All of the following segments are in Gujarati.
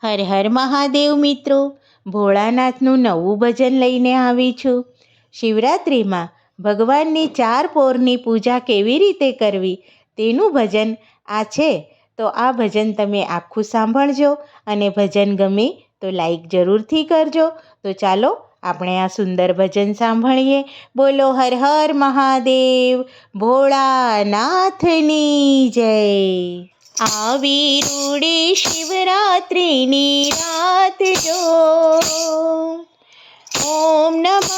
હર હર મહાદેવ મિત્રો, ભોળાનાથનું નવું ભજન લઈને આવી છું. શિવરાત્રિમાં ભગવાનની 4 પોરની પૂજા કેવી રીતે કરવી તેનું ભજન આ છે. તો આ ભજન તમે આખું સાંભળજો અને ભજન ગમે તો લાઈક જરૂરથી કરજો. તો ચાલો આપણે આ સુંદર ભજન સાંભળીએ. બોલો હર હર મહાદેવ, ભોળાનાથની જય. આવી રૂડી શિવરાત્રિની રાત જો, ઓમ નમઃ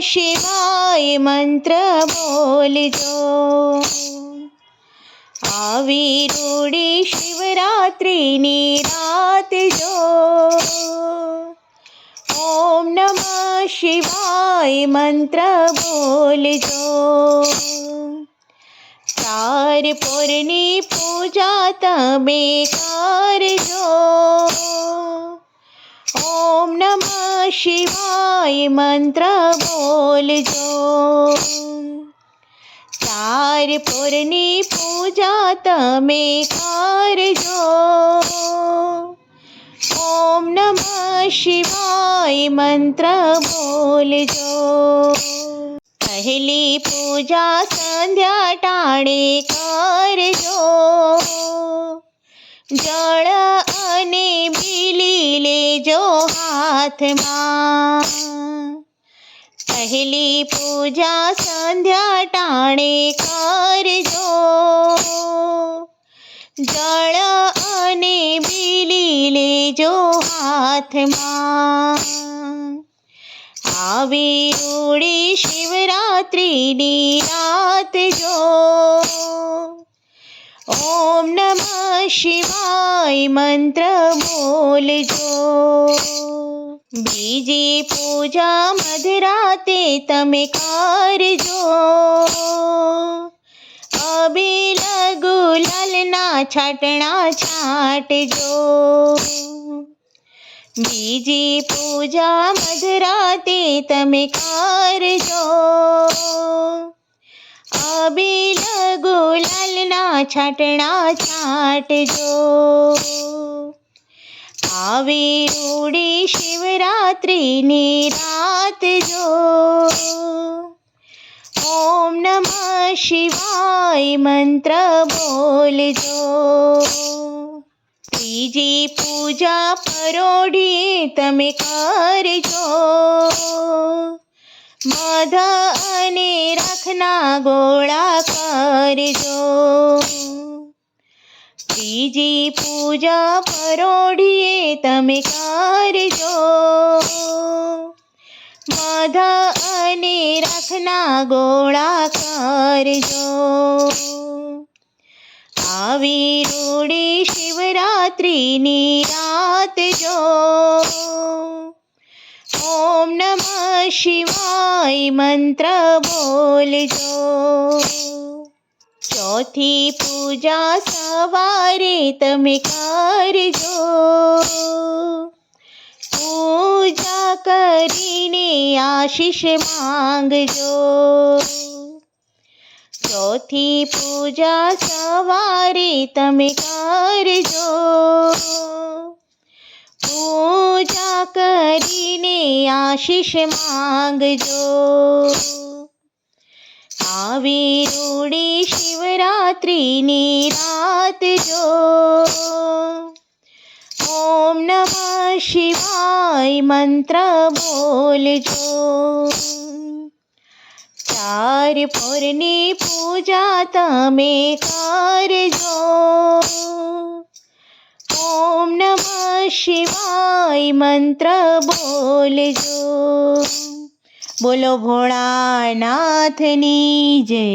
શિવાય મંત્ર બોલજો. આવી રૂડી શિવરાત્રિની રાત જો, ઓમ નમઃ શિવાય મંત્ર બોલજો. 4 પોરની પૂજા તમે કરજો, ઓમ નમઃ શિવાય મંત્ર બોલજો. 4 પોરની પૂજા તમે કરજો, ઓમ નમઃ શિવાય મંત્ર બોલજો. પહેલી પૂજા સંધ્યા ટાણે કરજો, જળ અને બીલી લેજો હાથમાં. પહેલી પૂજા સંધ્યા ટાણે કરજો, જળ અને બીલી લેજો હાથમાં. આવી રૂડી શિવરાત્રિની રાત જો, ઓમ નમઃ શિવાય મંત્ર બોલજો. બીજી પૂજા મધરાતે તમે કરજો, અબીલ ગુલાલના છાંટણા છાંટજો. બીજી પૂજા મધરાતે તમે કરજો, અબીલ ગુલાલના છાંટણા છાંટજો. આવી રૂડી શિવરાત્રિની રાત જો, ઓમ નમઃ શિવાય મંત્ર બોલજો. ત્રીજી પૂજા પરોઢીએ તમે કરજો, મધ અને રાખના ગોળા કરજો. ત્રીજી પૂજા પરોઢીએ તમે કરજો, મધ અને રાખના ગોળા કરજો. આવી રૂડી શિવરાત્રિની રાત જો, ઓમ નમઃ શિવાય મંત્ર બોલજો. ચોથી પૂજા સવારે તમે કરજો, પૂજા કરીને આશીષ માંગજો. ચોથી પૂજા સવારે તમે કરજો, પૂજા કરીને આશીષ માંગજો. આવી રૂડી શિવરાત્રિની રાત જો, ઓમ નમઃ શિવાય મંત્ર બોલજો. 4 પોરની પૂજા તમે કરજો, ઓમ નમઃ શિવાય મંત્ર બોલજો. બોલો ભોળાનાથની જય.